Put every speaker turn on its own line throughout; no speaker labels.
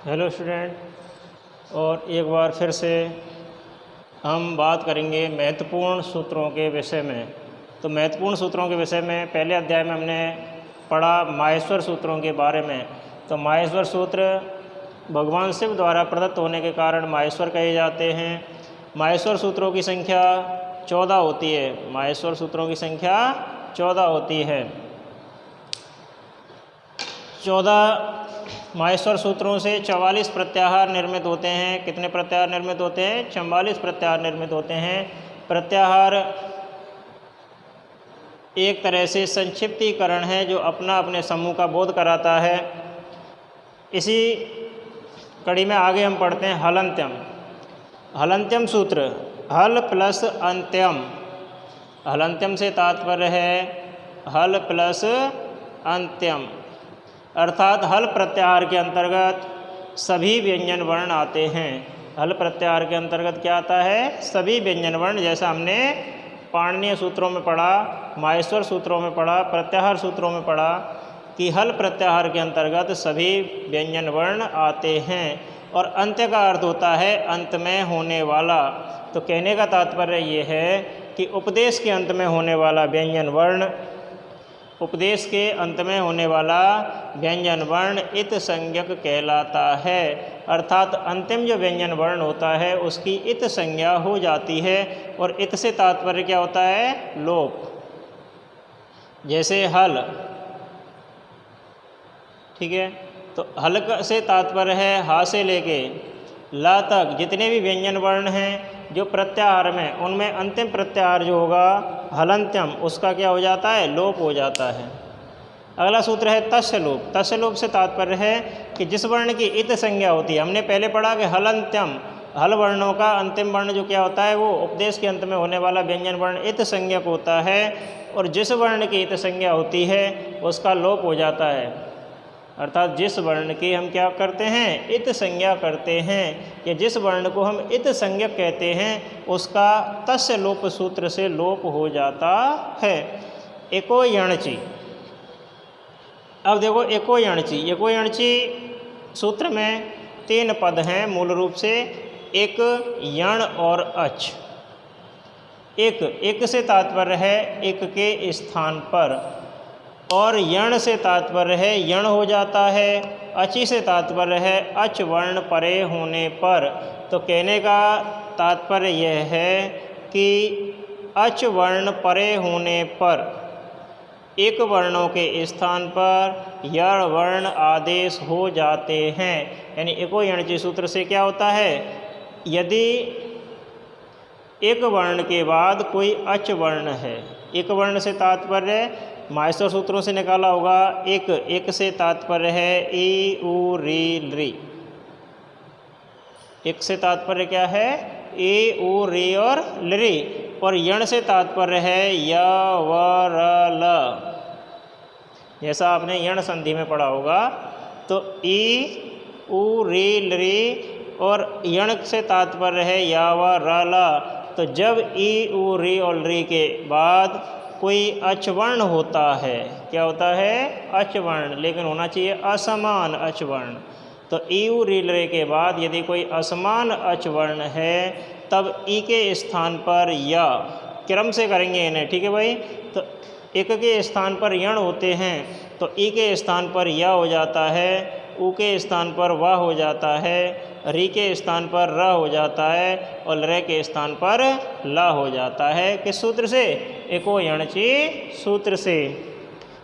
Hello student, और एक बार फिर से हम बात करेंगे महत्वपूर्ण सूत्रों के विषय में। तो महत्वपूर्ण सूत्रों के विषय में पहले अध्याय में हमने पढ़ा माहेश्वर सूत्रों के बारे में। तो माहेश्वर सूत्र भगवान शिव द्वारा प्रदत्त होने के कारण माहेश्वर कहे जाते हैं। माहेश्वर सूत्रों की संख्या 14 होती है। माहेश्वर सूत्रों की संख्या 14 होती है। 14 माहेश्वर सूत्रों से 44 प्रत्याहार निर्मित होते हैं। कितने प्रत्याहार निर्मित होते हैं? 44 प्रत्याहार निर्मित होते हैं। प्रत्याहार एक तरह से संक्षिप्तीकरण है जो अपना अपने समूह का बोध कराता है। इसी कड़ी में आगे हम पढ़ते हैं हलंत्यम। हलंत्यम सूत्र, हल प्लस अंत्यम। हलंत्यम से तात्पर्य है हल प्लस अंत्यम, अर्थात हल प्रत्याहार के अंतर्गत सभी व्यंजन वर्ण आते हैं। हल प्रत्याहार के अंतर्गत क्या आता है? सभी व्यंजन वर्ण। जैसा हमने पाणिनीय सूत्रों में पढ़ा, माहेश्वर सूत्रों में पढ़ा, प्रत्याहार सूत्रों में पढ़ा कि हल प्रत्याहार के अंतर्गत सभी व्यंजन वर्ण आते हैं। और अंत्य का अर्थ होता है अंत में होने वाला। तो कहने का तात्पर्य ये है कि उपदेश के अंत में होने वाला व्यंजन वर्ण, उपदेश के अंत में होने वाला व्यंजन वर्ण इत संज्ञक कहलाता है। अर्थात अंतिम जो व्यंजन वर्ण होता है उसकी इत संज्ञा हो जाती है। और इत से तात्पर्य क्या होता है? लोप। जैसे हल, ठीक है, तो हल से तात्पर्य है हा से लेके ला तक जितने भी व्यंजन वर्ण हैं जो प्रत्याहार में, उनमें अंतिम प्रत्याहार जो होगा हलंत्यम, उसका क्या हो जाता है? लोप हो जाता है। अगला सूत्र है तस्य लोप। तस्य लोप से तात्पर्य है कि जिस वर्ण की इत संज्ञा होती है। हमने पहले पढ़ा कि हलंत्यम, हल वर्णों का अंतिम वर्ण जो क्या होता है वो उपदेश के अंत में होने वाला व्यंजन वर्ण इत संज्ञक होता है। और जिस वर्ण की इत संज्ञा होती है उसका लोप हो जाता है। अर्थात जिस वर्ण की हम क्या करते हैं? इत संज्ञा करते हैं, या जिस वर्ण को हम इत संज्ञक कहते हैं उसका तस्य लोप सूत्र से लोप हो जाता है। एको यणचि। अब देखो एको यणचि, एको यणचि सूत्र में 3 पद हैं मूल रूप से, एक, यण और अच। एक से तात्पर्य है एक के स्थान पर, और यण से तात्पर्य है यण हो जाता है। अचि से तात्पर्य है अच वर्ण परे होने पर। तो कहने का तात्पर्य यह है कि अच वर्ण परे होने पर एक वर्णों के स्थान पर यण वर्ण आदेश हो जाते हैं। यानी एको यणचि सूत्र से क्या होता है? यदि एक वर्ण के बाद कोई अच वर्ण है, एक वर्ण से तात्पर्य माहेश्वर सूत्रों से निकाला होगा। एक से तात्पर्य है ई उ री ली। एक से तात्पर्य क्या है? ए उ री और लरी। और यण से तात्पर्य है य व र ल। जैसा आपने यण संधि में पढ़ा होगा। तो ई उ री लरी और यण से तात्पर्य है या व र ल। तो जब ई उ री और लरी के बाद कोई अचवर्ण होता है, क्या होता है? अचवर्ण, लेकिन होना चाहिए असमान अचवर्ण। तो ई उ री लरे के बाद यदि कोई असमान अचवर्ण है तब ई के स्थान पर या, क्रम से करेंगे इन्हें, ठीक है भाई। तो एक के स्थान पर यण होते हैं तो ई के स्थान पर या हो जाता है, उ के स्थान पर वा हो जाता है, री के स्थान पर र हो जाता है, और लरे के स्थान पर ला हो जाता है। किस सूत्र से? एको यणचि सूत्र से।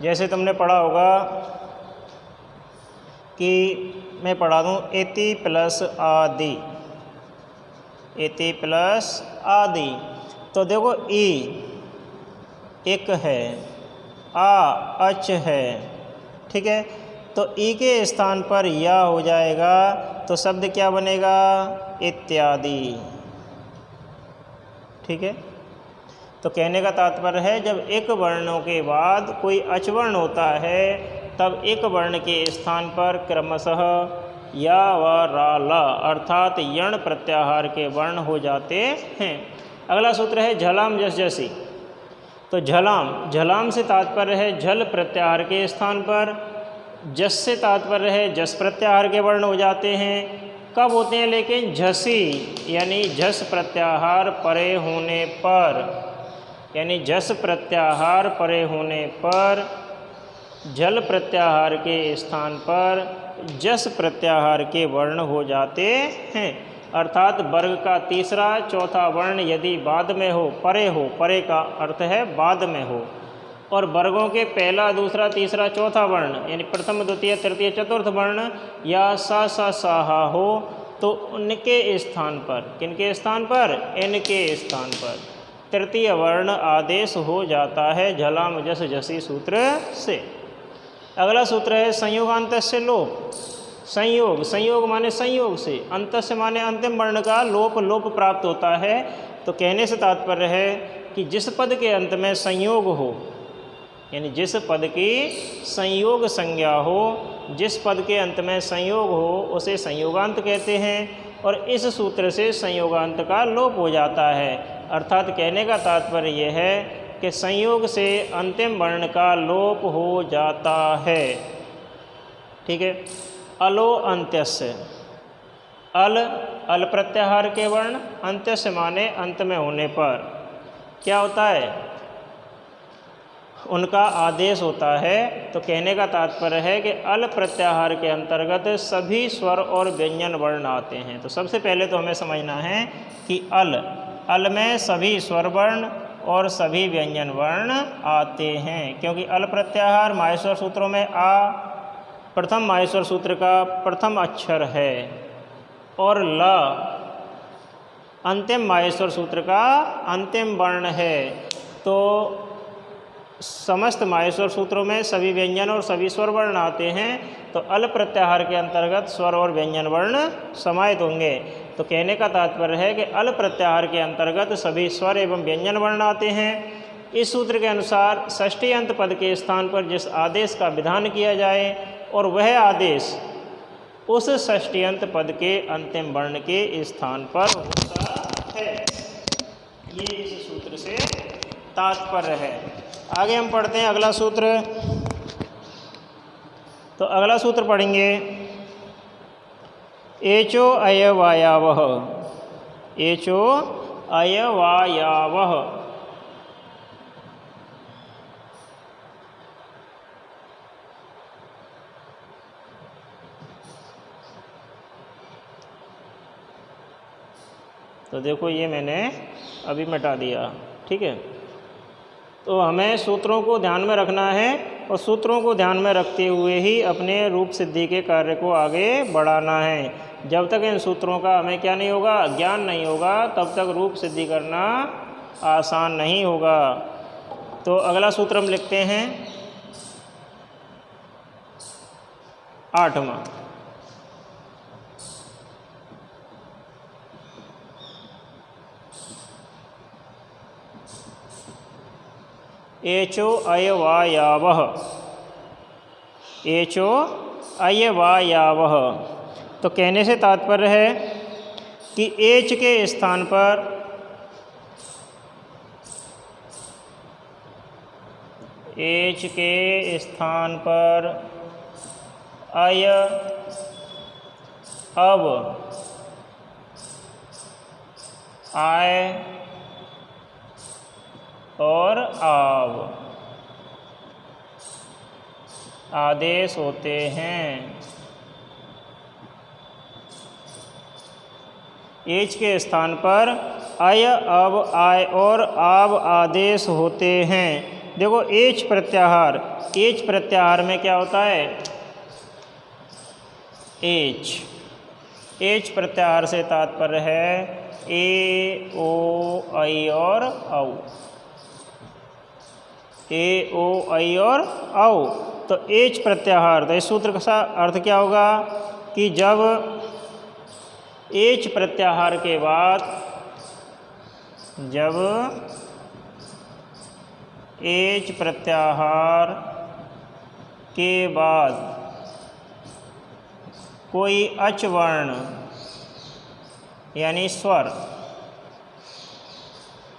जैसे तुमने पढ़ा होगा कि मैं पढ़ा दूँ, एति प्लस आदि, एति प्लस आदि। तो देखो ई एक है, आ अच है, ठीक है। तो ई के स्थान पर या हो जाएगा तो शब्द क्या बनेगा? इत्यादि, ठीक है। तो कहने का तात्पर्य है जब एक वर्णों के बाद कोई अचवर्ण होता है तब एक वर्ण के स्थान पर क्रमशः या व रा ला अर्थात यण प्रत्याहार के वर्ण हो जाते हैं। अगला सूत्र है झलाम जस जसी। तो झलाम, झलाम से तात्पर्य है झल प्रत्याहार के स्थान पर, जस से तात्पर्य है जस प्रत्याहार के वर्ण हो जाते हैं। कब होते हैं लेकिन? झसी, यानी झस प्रत्याहार परे होने पर, यानी झस प्रत्याहार परे होने पर झल प्रत्याहार के स्थान पर जस प्रत्याहार के वर्ण हो जाते हैं। अर्थात वर्ग का तीसरा चौथा वर्ण यदि बाद में हो, परे का अर्थ है बाद में हो, और वर्गों के पहला दूसरा तीसरा चौथा वर्ण यानी प्रथम द्वितीय तृतीय चतुर्थ वर्ण या सा सा साहा हो, तो उनके स्थान पर, किनके स्थान पर? इनके स्थान पर तृतीय वर्ण आदेश हो जाता है झलाम जस झसी सूत्र से। अगला सूत्र है संयोगांत से लोप। संयोग, संयोग माने संयोग से, अंत से माने अंतिम वर्ण का लोप प्राप्त होता है। तो कहने से तात्पर्य है कि जिस पद के अंत में संयोग हो, यानी जिस पद की संयोग संज्ञा हो, जिस पद के अंत में संयोग हो उसे संयोगांत कहते हैं, और इस सूत्र से संयोगांत का लोप हो जाता है। अर्थात कहने का तात्पर्य यह है कि संयोग से अंतिम वर्ण का लोप हो जाता है। ठीक है। अलो अंत्यस्य, अल प्रत्याहार के वर्ण, अंत्यस्य माने अंत में होने पर क्या होता है? उनका आदेश होता है। तो कहने का तात्पर्य है कि अल प्रत्याहार के अंतर्गत सभी स्वर और व्यंजन वर्ण आते हैं। तो सबसे पहले तो हमें समझना है कि अल में सभी स्वर वर्ण और सभी व्यंजन वर्ण आते हैं, क्योंकि अल प्रत्याहार माहेश्वर सूत्रों में आ प्रथम माहेश्वर सूत्र का प्रथम अक्षर है, और ल अंतिम माहेश्वर सूत्र का अंतिम वर्ण है। तो समस्त माहेश्वर सूत्रों में सभी व्यंजन और सभी स्वर वर्ण आते हैं, तो अल प्रत्याहार के अंतर्गत स्वर और व्यंजन वर्ण समाहित होंगे। तो कहने का तात्पर्य है कि अल प्रत्याहार के अंतर्गत सभी स्वर एवं व्यंजन वर्ण आते हैं। इस सूत्र के अनुसार षष्ठी अंत पद के स्थान पर जिस आदेश का विधान किया जाए और वह आदेश उस षष्ठी अंत पद के अंतिम वर्ण के स्थान पर होता है, ये इस सूत्र से तात्पर्य है। आगे हम पढ़ते हैं अगला सूत्र। तो अगला सूत्र पढ़ेंगे एचो अयवायावः, एचो अयवायावः। तो देखो ये मैंने अभी मिटा दिया। ठीक है। तो हमें सूत्रों को ध्यान में रखना है, और सूत्रों को ध्यान में रखते हुए ही अपने रूप सिद्धि के कार्य को आगे बढ़ाना है। जब तक इन सूत्रों का हमें क्या नहीं होगा, ज्ञान नहीं होगा, तब तक रूप सिद्धि करना आसान नहीं होगा। तो अगला सूत्र हम लिखते हैं 8वां। Echo अयवायावः, echo अयवायावः। तो कहने से तात्पर्य है कि एच के स्थान पर एच के स्थान पर अय, अब, आय और आव आदेश होते हैं। एच के स्थान पर अय, अब, आय और आव आदेश होते हैं। देखो एच प्रत्याहार, एच प्रत्याहार में क्या होता है? एच प्रत्याहार से तात्पर्य है ए, ओ, ऐ और औ, ए, ओ, ऐ और औ। तो एच प्रत्याहार, तो इस सूत्र का अर्थ क्या होगा कि जब एच प्रत्याहार के बाद, जब एच प्रत्याहार के बाद कोई अच वर्ण यानी स्वर,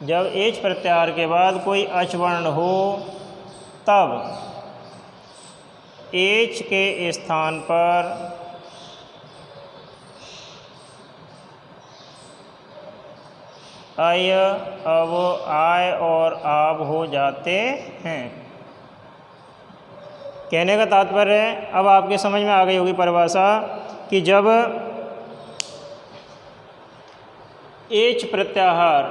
जब एच प्रत्याहार के बाद कोई अच वर्ण हो, तब एच के स्थान पर अय, अब, आय और आब हो जाते हैं। कहने का तात्पर्य है, अब आपके समझ में आ गई होगी परिभाषा, कि जब एच प्रत्याहार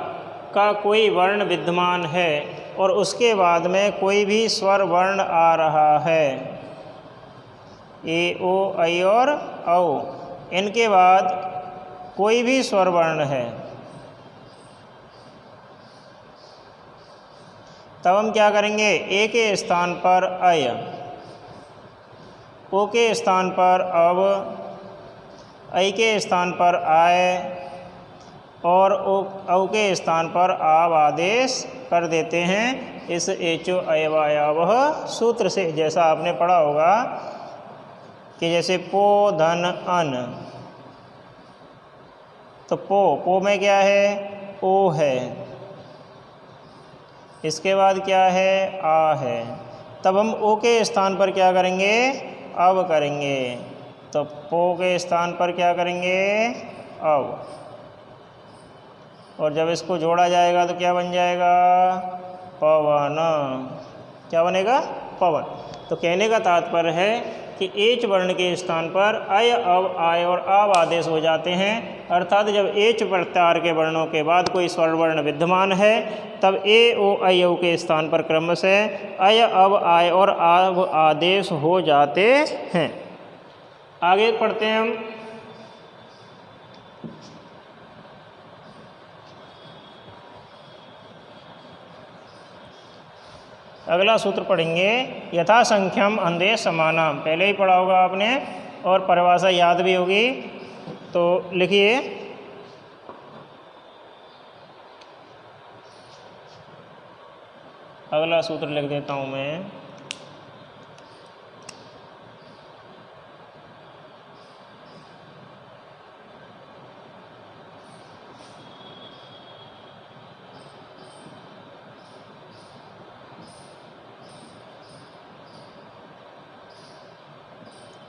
का कोई वर्ण विद्यमान है और उसके बाद में कोई भी स्वर वर्ण आ रहा है, ए, ओ, ऐ और औ, इनके बाद कोई भी स्वर वर्ण है, तब हम क्या करेंगे, ए के स्थान पर अय, ओ के स्थान पर अब, ऐ के स्थान पर आय और औ के स्थान पर आब आदेश कर देते हैं इस एचो अयवायावह सूत्र से। जैसा आपने पढ़ा होगा कि जैसे पो धन अन, तो पो में क्या है, ओ है, इसके बाद क्या है, आ है, तब हम ओ के स्थान पर क्या करेंगे, अब करेंगे, तो पो के स्थान पर क्या करेंगे, अब, और जब इसको जोड़ा जाएगा तो क्या बन जाएगा, पवन, क्या बनेगा, पवन। तो कहने का तात्पर्य है कि एच वर्ण के स्थान पर अय, अब, आय और आब आदेश हो जाते हैं, अर्थात जब एच प्रत्याहार के वर्णों के बाद कोई स्वर वर्ण विद्यमान है तब ए, ओ, ऐ, औ के स्थान पर क्रमशः अय, अब, आय और आब आदेश हो जाते हैं। आगे पढ़ते हैं हम। अगला सूत्र पढ़ेंगे, यथा संख्यम अन्धे समानम। पहले ही पढ़ा होगा आपने और परिभाषा याद भी होगी, तो लिखिए, अगला सूत्र लिख देता हूँ मैं।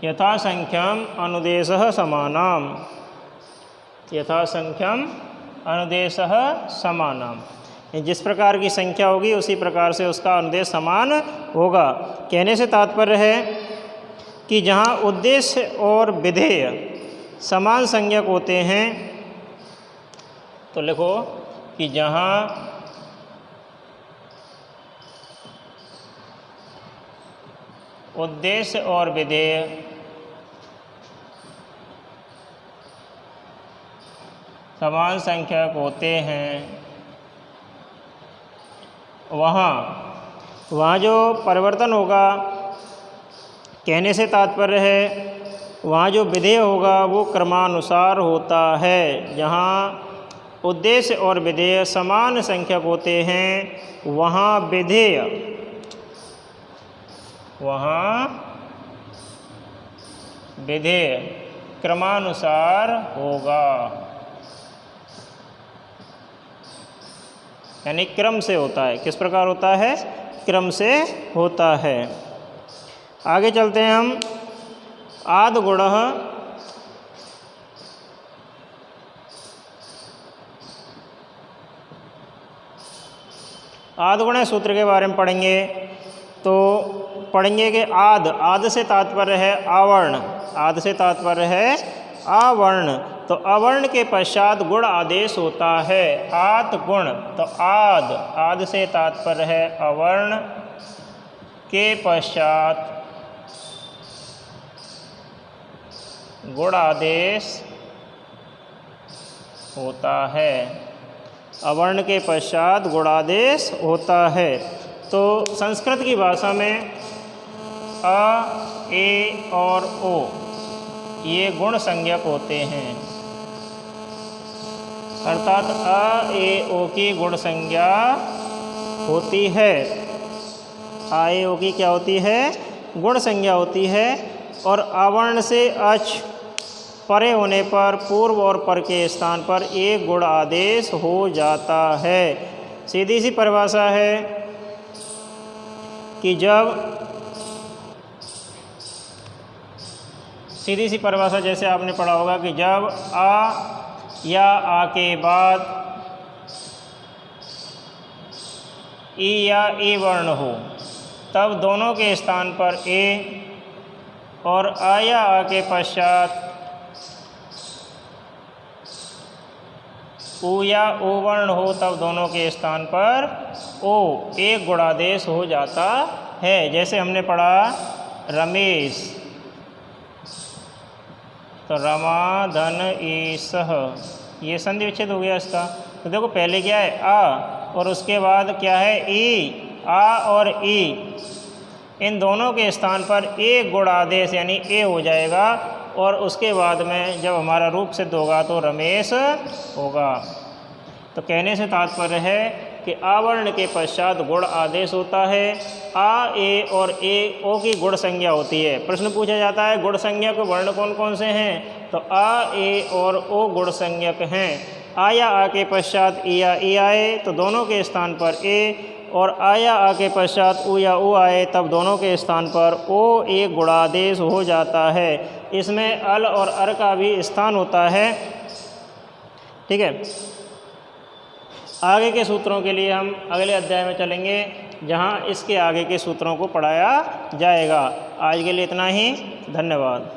यथा संख्यम अनुदेशः समानम, यथा संख्यम अनुदेशः समानम, जिस प्रकार की संख्या होगी उसी प्रकार से उसका अनुदेश समान होगा। कहने से तात्पर्य है कि जहाँ उद्देश्य और विधेय समान संज्ञक होते हैं, तो लिखो कि जहाँ उद्देश्य और विधेय समान संख्यक होते हैं, वहाँ जो परिवर्तन होगा, कहने से तात्पर्य है वहाँ जो विधेय होगा वो क्रमानुसार होता है। जहाँ उद्देश्य और विधेय समान संख्यक होते हैं वहाँ विधेय क्रमानुसार होगा, यानी क्रम से होता है। किस प्रकार होता है, क्रम से होता है। आगे चलते हैं हम। आद गुणः आदगुण सूत्र के बारे में पढ़ेंगे, तो पढ़ेंगे कि आद से तात्पर्य है आवर्ण, आद से तात्पर्य है आवर्ण, तो अवर्ण के पश्चात गुण आदेश होता है, आत गुण। तो आद से तात्पर्य है अवर्ण के पश्चात गुण आदेश होता है, अवर्ण के पश्चात गुणादेश होता है। तो संस्कृत की भाषा में अ, ए और ओ ये गुण संज्ञक होते हैं, अर्थात अ, ए, ओ की गुण संज्ञा होती है। आ, ए, ओ की क्या होती है, गुण संज्ञा होती है। और अवर्ण से अच परे होने पर पूर्व और पर के स्थान पर एक गुण आदेश हो जाता है। सीधी सी परिभाषा है कि जब सीधी सी परिभाषा जैसे आपने पढ़ा होगा कि जब आ या आ के बाद ई या ई वर्ण हो तब दोनों के स्थान पर ए, और आ या आ के पश्चात उ या ओ वर्ण हो तब दोनों के स्थान पर ओ एक गुणादेश हो जाता है। जैसे हमने पढ़ा रमेश, तो रमा धन ईसह, ये संधि विच्छेद हो गया इसका। तो देखो पहले क्या है आ, और उसके बाद क्या है ई, आ और ई, इन दोनों के स्थान पर एक गुणादेश यानी ए हो जाएगा, और उसके बाद में जब हमारा रूप सिद्ध होगा तो रमेश होगा। तो कहने से तात्पर्य है कि आवर्ण के पश्चात गुण आदेश होता है। आ, ए और ए ओ की गुण संज्ञा होती है। प्रश्न पूछा जाता है गुण संज्ञक वर्ण कौन कौन से हैं, तो आ, ए और ओ गुण संज्ञक हैं। आ या आ के पश्चात ई या ई आए तो दोनों के स्थान पर ए, और आ या आ के पश्चात उ या उ आए तब दोनों के स्थान पर ओ एक गुणादेश हो जाता है। इसमें अल और अर का भी स्थान होता है। ठीक है, आगे के सूत्रों के लिए हम अगले अध्याय में चलेंगे जहाँ इसके आगे के सूत्रों को पढ़ाया जाएगा। आज के लिए इतना ही, धन्यवाद।